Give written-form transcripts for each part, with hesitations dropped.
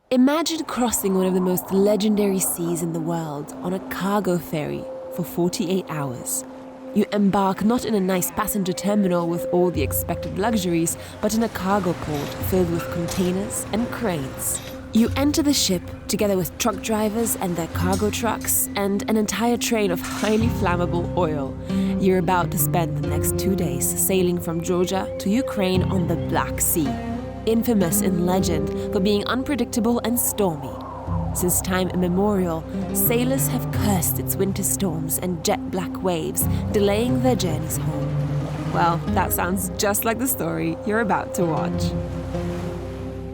Imagine crossing one of the most legendary seas in the world on a cargo ferry for 48 hours. You embark not in a nice passenger terminal with all the expected luxuries, but in a cargo port filled with containers and cranes. You enter the ship together with truck drivers and their cargo trucks and an entire train of highly flammable oil. You're about to spend the next 2 days sailing from Georgia to Ukraine on the Black Sea, infamous in legend for being unpredictable and stormy. Since time immemorial, sailors have cursed its winter storms and jet-black waves, delaying their journeys home. Well, that sounds just like the story you're about to watch.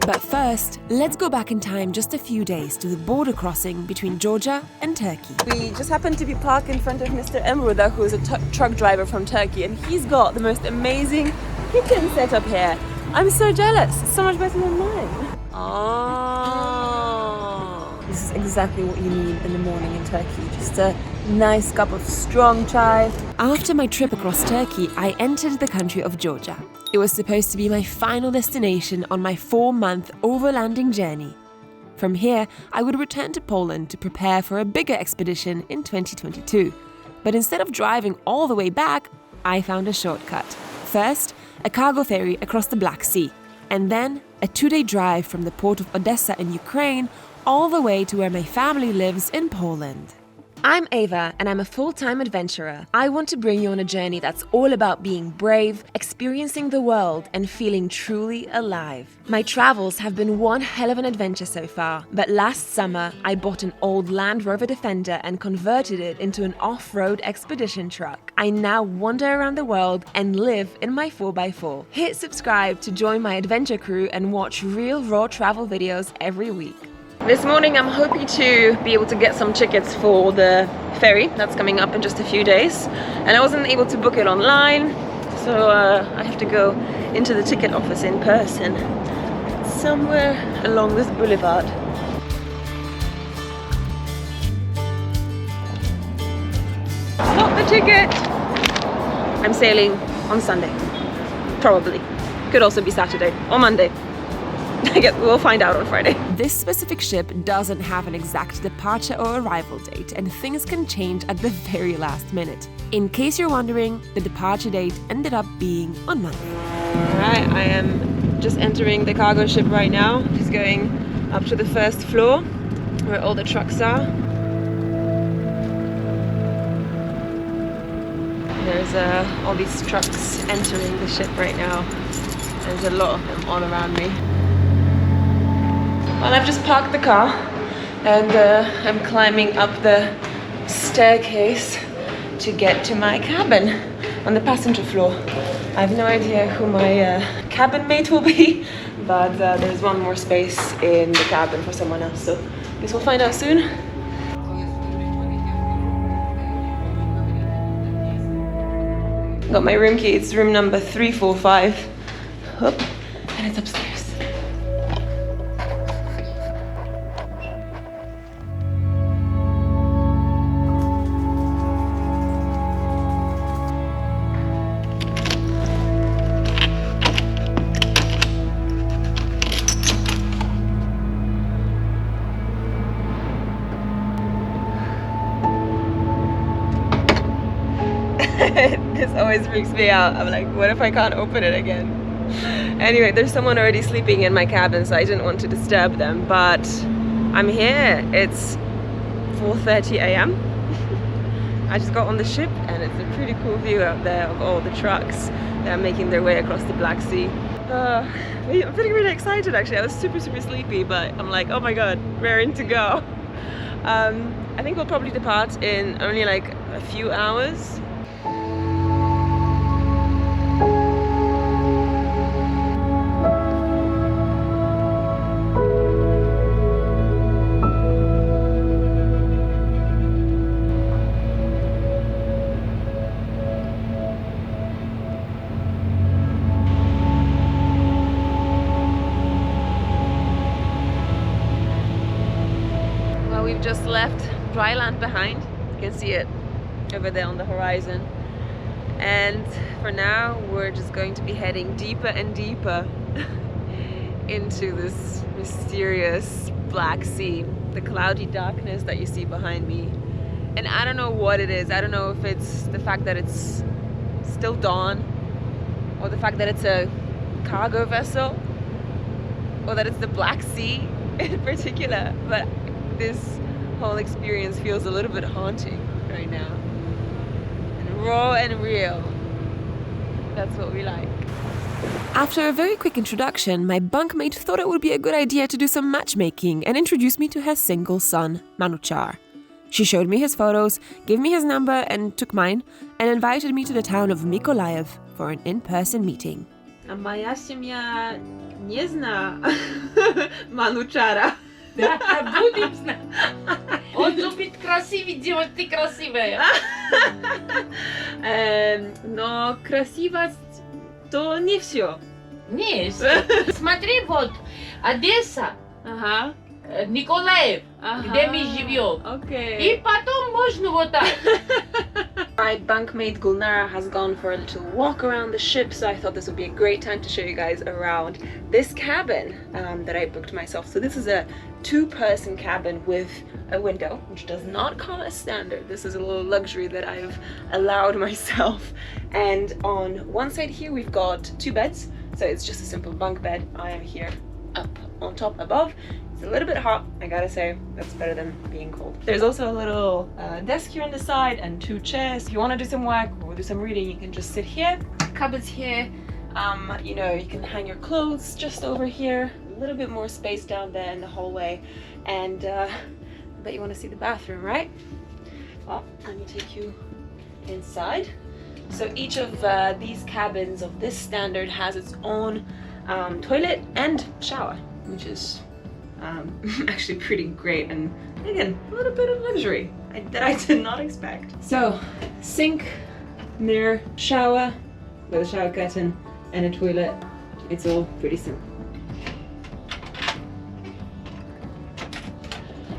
But first, let's go back in time just a few days to the border crossing between Georgia and Turkey. We just happened to be parked in front of Mr. Emruda, who is a truck driver from Turkey, and he's got the most amazing kitchen setup here. I'm so jealous. It's so much better than mine. This is exactly what you need in the morning in Turkey. Just a nice cup of strong chai. After my trip across Turkey, I entered the country of Georgia. It was supposed to be my final destination on my 4-month overlanding journey. From here, I would return to Poland to prepare for a bigger expedition in 2022. But instead of driving all the way back, I found a shortcut. First, a cargo ferry across the Black Sea, and then a 2-day drive from the port of Odessa in Ukraine all the way to where my family lives in Poland. I'm Ava, and I'm a full-time adventurer. I want to bring you on a journey that's all about being brave, experiencing the world, and feeling truly alive. My travels have been one hell of an adventure so far, but last summer I bought an old Land Rover Defender and converted it into an off-road expedition truck. I now wander around the world and live in my 4x4. Hit subscribe to join my adventure crew and watch real raw travel videos every week. This morning I'm hoping to be able to get some tickets for the ferry that's coming up in just a few days, and I wasn't able to book it online, so I have to go into the ticket office in person somewhere along this boulevard. Got the ticket! I'm sailing on Sunday, probably. Could also be Saturday or Monday. I guess we'll find out on Friday. This specific ship doesn't have an exact departure or arrival date, and things can change at the very last minute. In case you're wondering, the departure date ended up being on Monday. Alright, I am just entering the cargo ship right now. Just going up to the first floor where all the trucks are. There's all these trucks entering the ship right now. There's a lot of them all around me. Well, I've just parked the car and I'm climbing up the staircase to get to my cabin on the passenger floor. I have no idea who my cabin mate will be, but there's one more space in the cabin for someone else, so I guess we'll find out soon. Got my room key, it's room number 345. Whoop, and it's upstairs. This always freaks me out. I'm like, what if I can't open it again? Anyway, there's someone already sleeping in my cabin, so I didn't want to disturb them, but I'm here. It's 4:30 a.m. I just got on the ship and it's a pretty cool view out there of all the trucks that are making their way across the Black Sea. I'm feeling really excited actually. I was super sleepy, but I'm like, oh my god, raring to go. I think we'll probably depart in only like a few hours. We've just left dry land behind. You can see it over there on the horizon. And for now, we're just going to be heading deeper and deeper into this mysterious Black Sea, the cloudy darkness that you see behind me. And I don't know what it is. I don't know if it's the fact that it's still dawn, or the fact that it's a cargo vessel, or that it's the Black Sea in particular, but this whole experience feels a little bit haunting right now. And raw and real. That's what we like. After a very quick introduction, my bunkmate thought it would be a good idea to do some matchmaking and introduce me to her single son, Manuchar. She showed me his photos, gave me his number and took mine, and invited me to the town of Mykolaiv for an in-person meeting. A moja семья nie zna Manuchara. Да, будем знать. Он любит красивые девушки, красивые. Но красивость то не все. Не, смотри, вот, Одесса, Ага. Mykolaiv, где мы живем. И потом можно вот так. My bunkmate Gulnara has gone for a little walk around the ship, so I thought this would be a great time to show you guys around this cabin that I booked myself. So this is a two-person cabin with a window, which does not come as standard. This is a little luxury that I've allowed myself. And on one side here we've got two beds, so it's just a simple bunk bed. I am here up on top above. It's a little bit hot, I gotta say. That's better than being cold. There's also a little desk here on the side and two chairs. If you want to do some work or do some reading, you can just sit here. Cupboards here. You know, you can hang your clothes just over here. A little bit more space down there in the hallway. And I bet you want to see the bathroom, right? Well, let me take you inside. So each of these cabins of this standard has its own toilet and shower, which is actually pretty great, and again, a little bit of luxury that I did not expect. So, sink, mirror, shower with a shower curtain and a toilet. It's all pretty simple.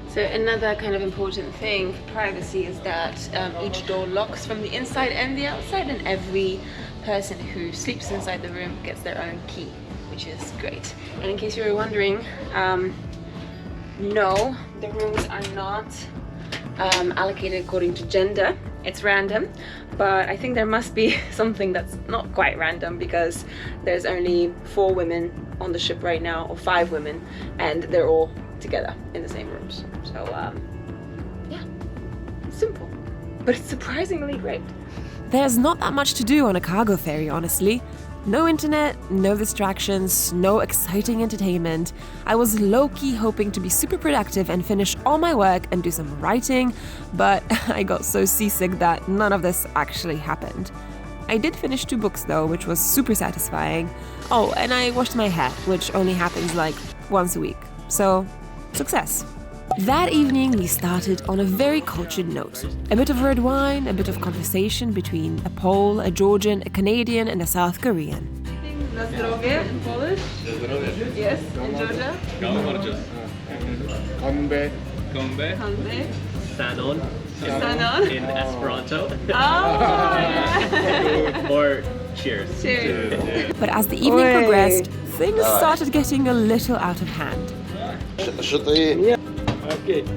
So another kind of important thing for privacy is that each door locks from the inside and the outside, and every person who sleeps inside the room gets their own key, which is great. And in case you were wondering, no, the rooms are not allocated according to gender. It's random, but I think there must be something that's not quite random, because there's only 4 women on the ship right now, or 5 women, and they're all together in the same rooms. So yeah, simple, but it's surprisingly great. There's not that much to do on a cargo ferry, honestly. No internet, no distractions, no exciting entertainment. I was low-key hoping to be super productive and finish all my work and do some writing, but I got so seasick that none of this actually happened. I did finish 2 books though, which was super satisfying. Oh, and I washed my hair, which only happens like once a week. So, success. That evening we started on a very cultured note. A bit of red wine, a bit of conversation between a Pole, a Georgian, a Canadian and a South Korean. Na zdrowie in Polish? Yes, in Georgia? Kombe. Kombe. Hanbe. Sanon. Sanon. In Esperanto. Oh, yeah. Or cheers. Cheers. Yeah. But as the evening progressed, things started getting a little out of hand.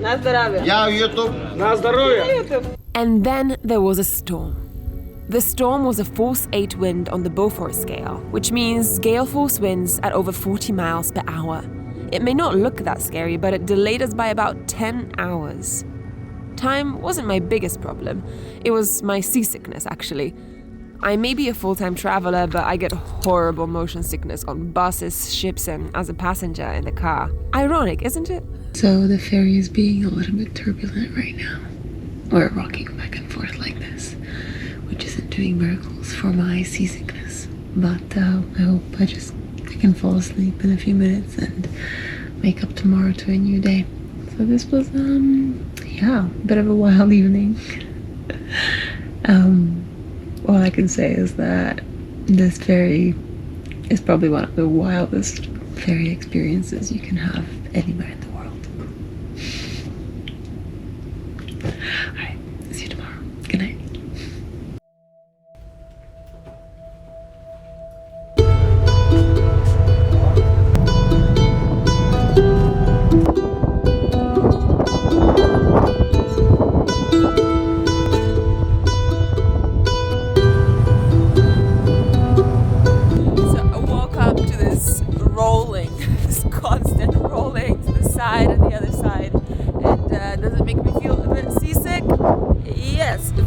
Na zdrowie. Я YouTube. На здоровье. And then there was a storm. The storm was a force 8 wind on the Beaufort scale, which means gale force winds at over 40 miles per hour. It may not look that scary, but it delayed us by about 10 hours. Time wasn't my biggest problem. It was my seasickness, actually. I may be a full-time traveler, but I get horrible motion sickness on buses, ships, and as a passenger in the car. Ironic, isn't it? So the ferry is being a little bit turbulent right now. Or rocking back and forth like this, which isn't doing miracles for my seasickness. But I hope I can fall asleep in a few minutes and wake up tomorrow to a new day. So this was, yeah, a bit of a wild evening. All I can say is that this ferry is probably one of the wildest ferry experiences you can have anywhere in the world. Alright, see you tomorrow. Good night.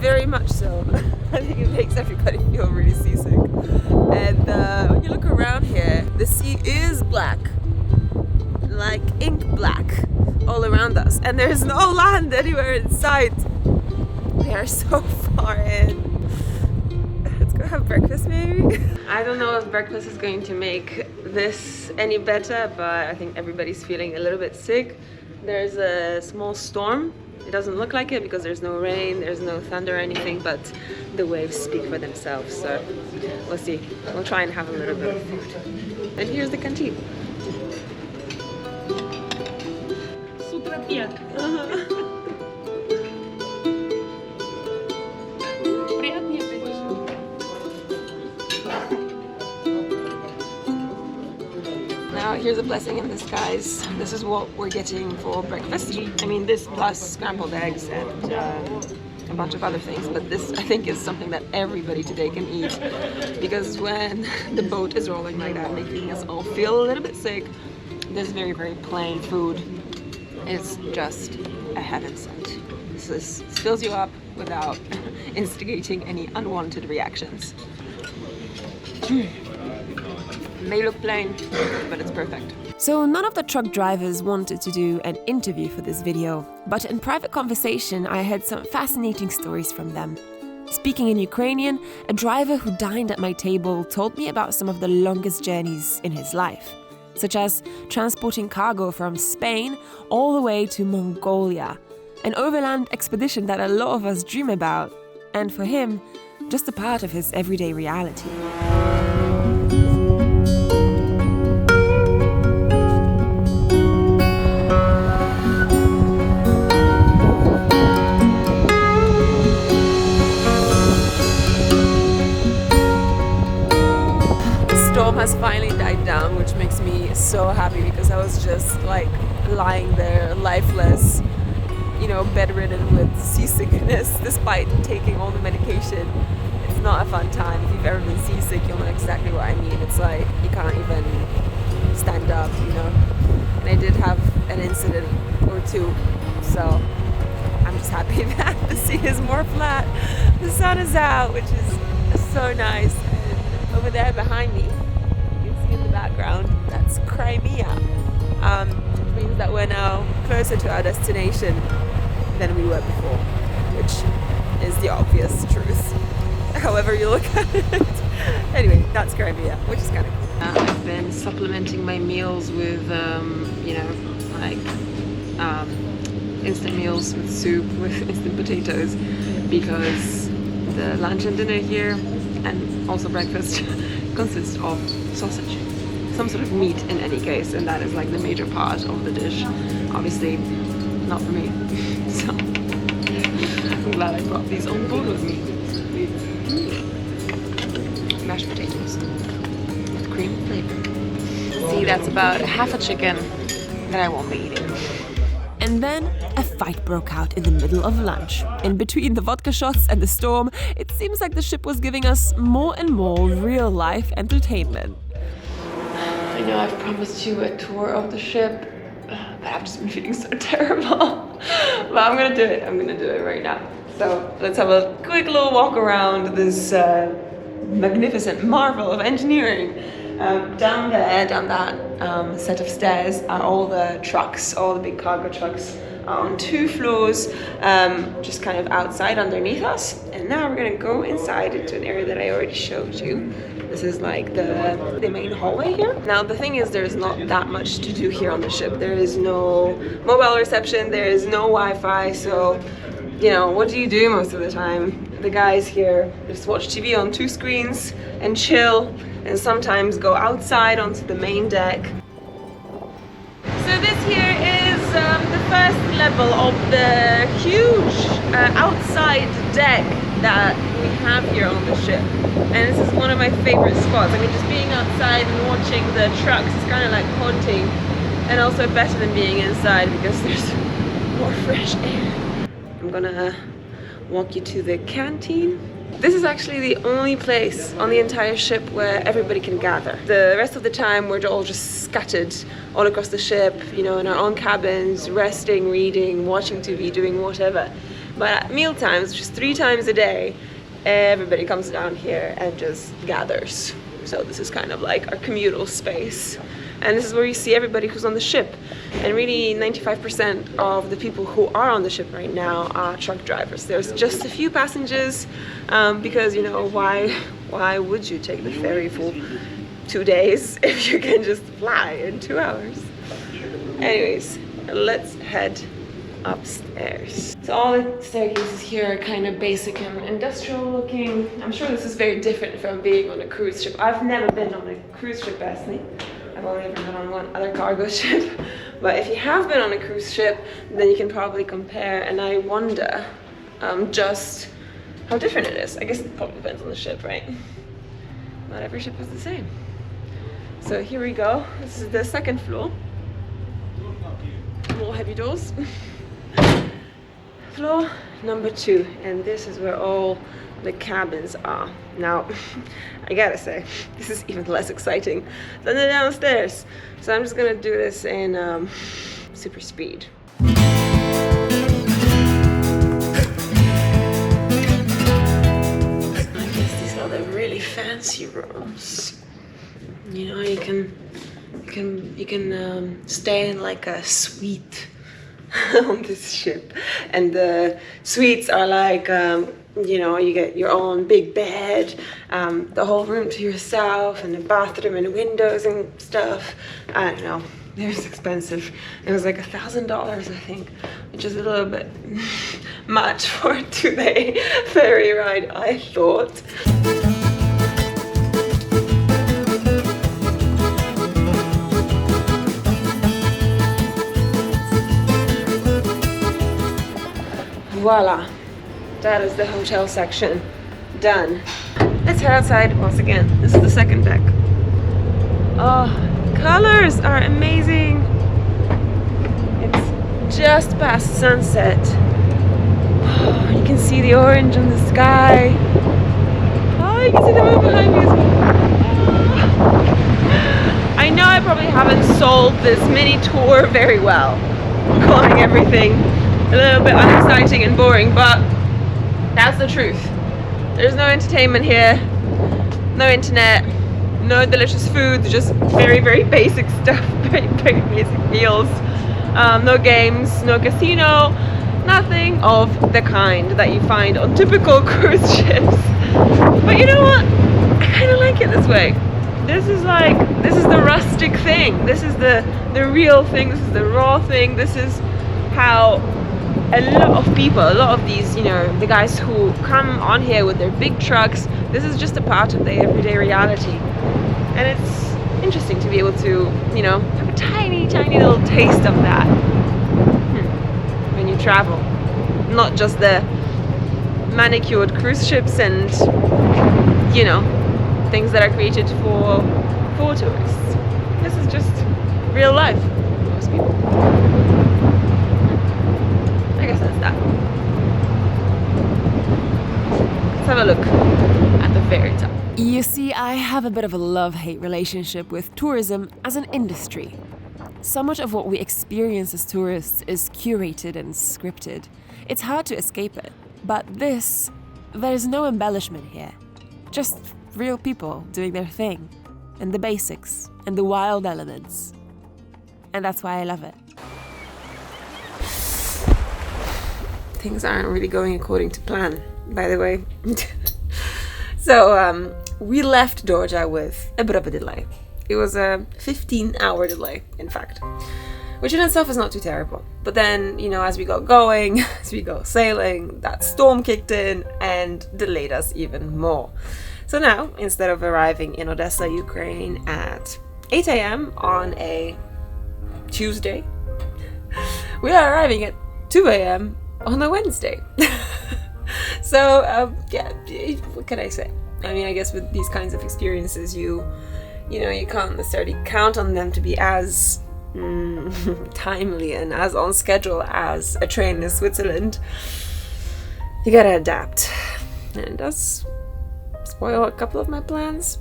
very much so. I think it makes everybody feel really seasick. And when you look around here, the sea is black, like ink black, all around us. And there's no land anywhere in sight. We are so far in. Let's go have breakfast maybe. I don't know if breakfast is going to make this any better, but I think everybody's feeling a little bit sick. There's a small storm. It doesn't look like it because there's no rain, there's no thunder or anything, but the waves speak for themselves. So we'll see. We'll try and have a little bit of food. And here's the canteen. Sutra пьет. Приятнее, конечно. Now here's a blessing in disguise. This is what we're getting for breakfast. I mean, this plus scrambled eggs and a bunch of other things, but this I think is something that everybody today can eat, because when the boat is rolling like that, making us all feel a little bit sick, this very, very plain food is just a heaven sent. This fills you up without instigating any unwanted reactions. May look plain, but it's perfect. So none of the truck drivers wanted to do an interview for this video, but in private conversation I heard some fascinating stories from them. Speaking in Ukrainian, a driver who dined at my table told me about some of the longest journeys in his life, such as transporting cargo from Spain all the way to Mongolia, an overland expedition that a lot of us dream about, and for him, just a part of his everyday reality. Has finally died down, which makes me so happy, because I was just like lying there lifeless, you know, bedridden with seasickness despite taking all the medication. It's not a fun time. If you've ever been seasick, you'll know exactly what I mean. It's like you can't even stand up, you know. And I did have an incident or two, so I'm just happy that the sea is more flat, the sun is out, which is so nice. And over there behind me, in the background, that's Crimea, which means that we're now closer to our destination than we were before, which is the obvious truth, however you look at it. Anyway, that's Crimea, which is kind of cool. I've been supplementing my meals with, you know, like instant meals with soup, with instant potatoes, because the lunch and dinner here, and also breakfast, consists of sausage, some sort of meat in any case, and that is like the major part of the dish. Obviously not for me, so I'm glad I brought these on board with me. Mashed potatoes with cream flavor. See, that's about half a chicken that I won't be eating. And then a fight broke out in the middle of lunch. In between the vodka shots and the storm, it seems like the ship was giving us more and more real-life entertainment. I know I've promised you a tour of the ship, but I've just been feeling so terrible. But I'm gonna do it. I'm gonna do it right now. So let's have a quick little walk around this magnificent marvel of engineering. Down there, down that set of stairs, are all the trucks, all the big cargo trucks are on 2 floors, just kind of outside underneath us. And now we're gonna go inside into an area that I already showed you. This is like the main hallway here. Now the thing is, there's not that much to do here on the ship. There is no mobile reception, there is no Wi-Fi, so you know, what do you do most of the time? The guys here just watch TV on 2 screens and chill, and sometimes go outside onto the main deck. So this here is the first level of the huge outside deck that we have here on the ship. And this is one of my favorite spots. I mean, just being outside and watching the trucks is kind of like haunting, and also better than being inside because there's more fresh air. I'm gonna walk you to the canteen. This is actually the only place on the entire ship where everybody can gather. The rest of the time we're all just scattered all across the ship, you know, in our own cabins, resting, reading, watching TV, doing whatever. But at meal times, just 3 times a day, everybody comes down here and just gathers. So this is kind of like our communal space. And this is where you see everybody who's on the ship. And really 95% of the people who are on the ship right now are truck drivers. There's just a few passengers because, you know, why would you take the ferry for 2 days if you can just fly in 2 hours? Anyways, let's head upstairs. So all the staircases here are kind of basic and industrial looking. I'm sure this is very different from being on a cruise ship. I've never been on a cruise ship, personally. I've only ever been on one other cargo ship. But if you have been on a cruise ship, then you can probably compare. And I wonder just how different it is. I guess it probably depends on the ship, right? Not every ship is the same. So here we go. This is the 2nd floor. More heavy doors. Floor number 2, and this is where all the cabins are. Now, I gotta say, this is even less exciting than the downstairs. So I'm just gonna do this in super speed. I guess these are the really fancy rooms. You know, you can stay in like a suite on this ship, and the suites are like you know, you get your own big bed, the whole room to yourself, and a bathroom and windows and stuff. I don't know, it was expensive. It was like $1,000, I think, which is a little bit much for a 2-day ferry ride, I thought. Voila, that is the hotel section done. Let's head outside once again. This is the 2nd deck. Oh, colors are amazing. It's just past sunset. Oh, you can see the orange on the sky. Oh, you can see the moon behind me as well. I know I probably haven't sold this mini tour very well, calling everything a little bit unexciting and boring, but that's the truth. There's no entertainment here, no internet, no delicious food, just very, very basic stuff, very, very basic meals, no games, no casino, nothing of the kind that you find on typical cruise ships. But you know what? I kind of like it this way. This is the rustic thing. This is the real thing. This is the raw thing. This is how a lot of people, a lot of these, you know, the guys who come on here with their big trucks, this is just a part of their everyday reality. And it's interesting to be able to, you know, have a tiny, tiny little taste of that when you travel. Not just the manicured cruise ships and, you know, things that are created for tourists. This is just real life for most people. I guess that's that. Let's have a look at the very top. You see, I have a bit of a love-hate relationship with tourism as an industry. So much of what we experience as tourists is curated and scripted. It's hard to escape it. But there's no embellishment here. Just real people doing their thing. And the basics. And the wild elements. And that's why I love it. Things aren't really going according to plan, by the way. So we left Georgia with a bit of a delay. It was a 15-hour delay, in fact, which in itself is not too terrible. But then, you know, as we got going, as we go sailing, that storm kicked in and delayed us even more. So now, instead of arriving in Odessa, Ukraine at 8 a.m. on a Tuesday, we are arriving at 2 a.m. on a Wednesday. So, yeah, what can I say? I mean, I guess with these kinds of experiences, you know, you can't necessarily count on them to be as timely and as on schedule as a train in Switzerland. You gotta adapt. And it does spoil a couple of my plans,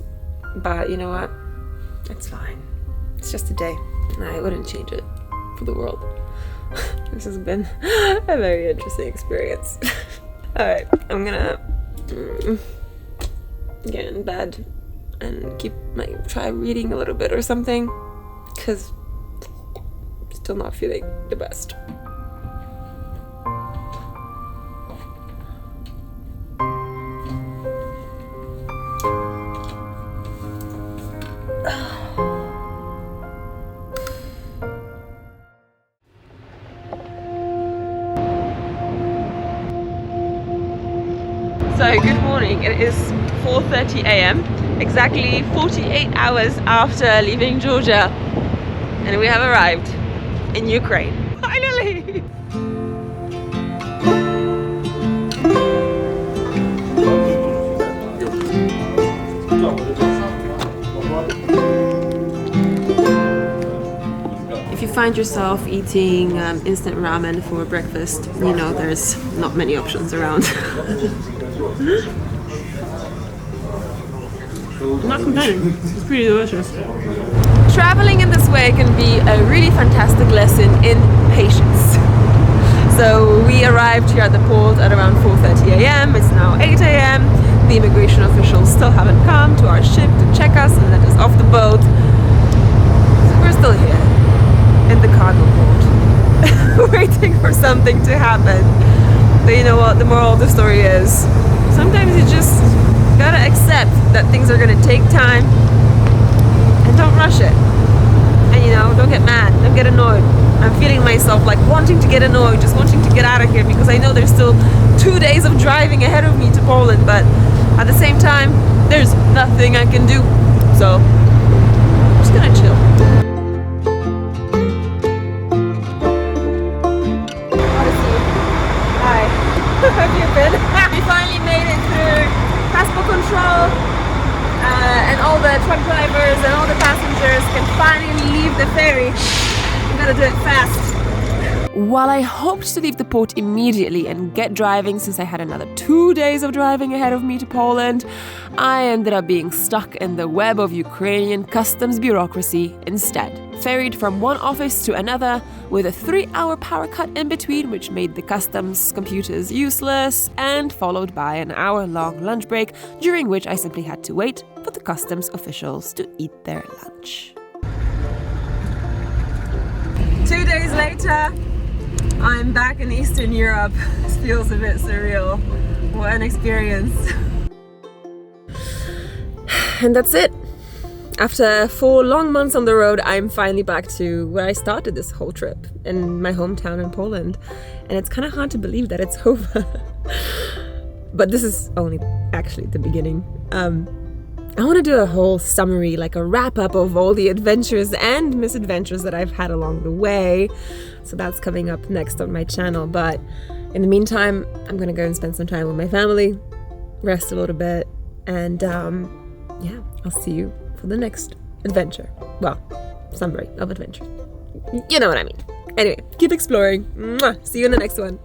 but you know what? It's fine. It's just a day. I wouldn't change it of the world. This has been a very interesting experience. Alright, I'm gonna get in bed and try reading a little bit or something, because I'm still not feeling the best. So good morning, it is 4:30 a.m, exactly 48 hours after leaving Georgia, and we have arrived in Ukraine. Finally! If you find yourself eating instant ramen for breakfast, you know there's not many options around. I'm not complaining, it's pretty delicious. Traveling in this way can be a really fantastic lesson in patience. So we arrived here at the port at around 4:30 a.m, it's now 8 a.m. The immigration officials still haven't come to our ship to check us and let us off the boat. So we're still here, in the cargo port, waiting for something to happen. But you know what, the moral of the story is, sometimes you just gotta accept that things are gonna take time and don't rush it. And you know, don't get mad, don't get annoyed. I'm feeling myself like wanting to get annoyed, just wanting to get out of here, because I know there's still 2 days of driving ahead of me to Poland, but at the same time, there's nothing I can do. So, I'm just gonna chill. Odyssey, hi. How have you been? We finally made it through passport control, and all the truck drivers and all the passengers can finally leave the ferry. We gotta do it fast. While I hoped to leave the port immediately and get driving, since I had another 2 days of driving ahead of me to Poland, I ended up being stuck in the web of Ukrainian customs bureaucracy instead. Ferried from one office to another with a 3-hour power cut in between, which made the customs computers useless, and followed by an hour-long lunch break, during which I simply had to wait for the customs officials to eat their lunch. 2 days later, I'm back in Eastern Europe. This feels a bit surreal. What an experience. And that's it. After 4 long months on the road, I'm finally back to where I started this whole trip, in my hometown in Poland. And it's kind of hard to believe that it's over. But this is only actually the beginning. I want to do a whole summary, like a wrap-up of all the adventures and misadventures that I've had along the way. So that's coming up next on my channel. But in the meantime, I'm going to go and spend some time with my family, rest a little bit, and yeah, I'll see you for the next adventure. Well, summary of adventure. You know what I mean. Anyway, keep exploring. Mwah! See you in the next one.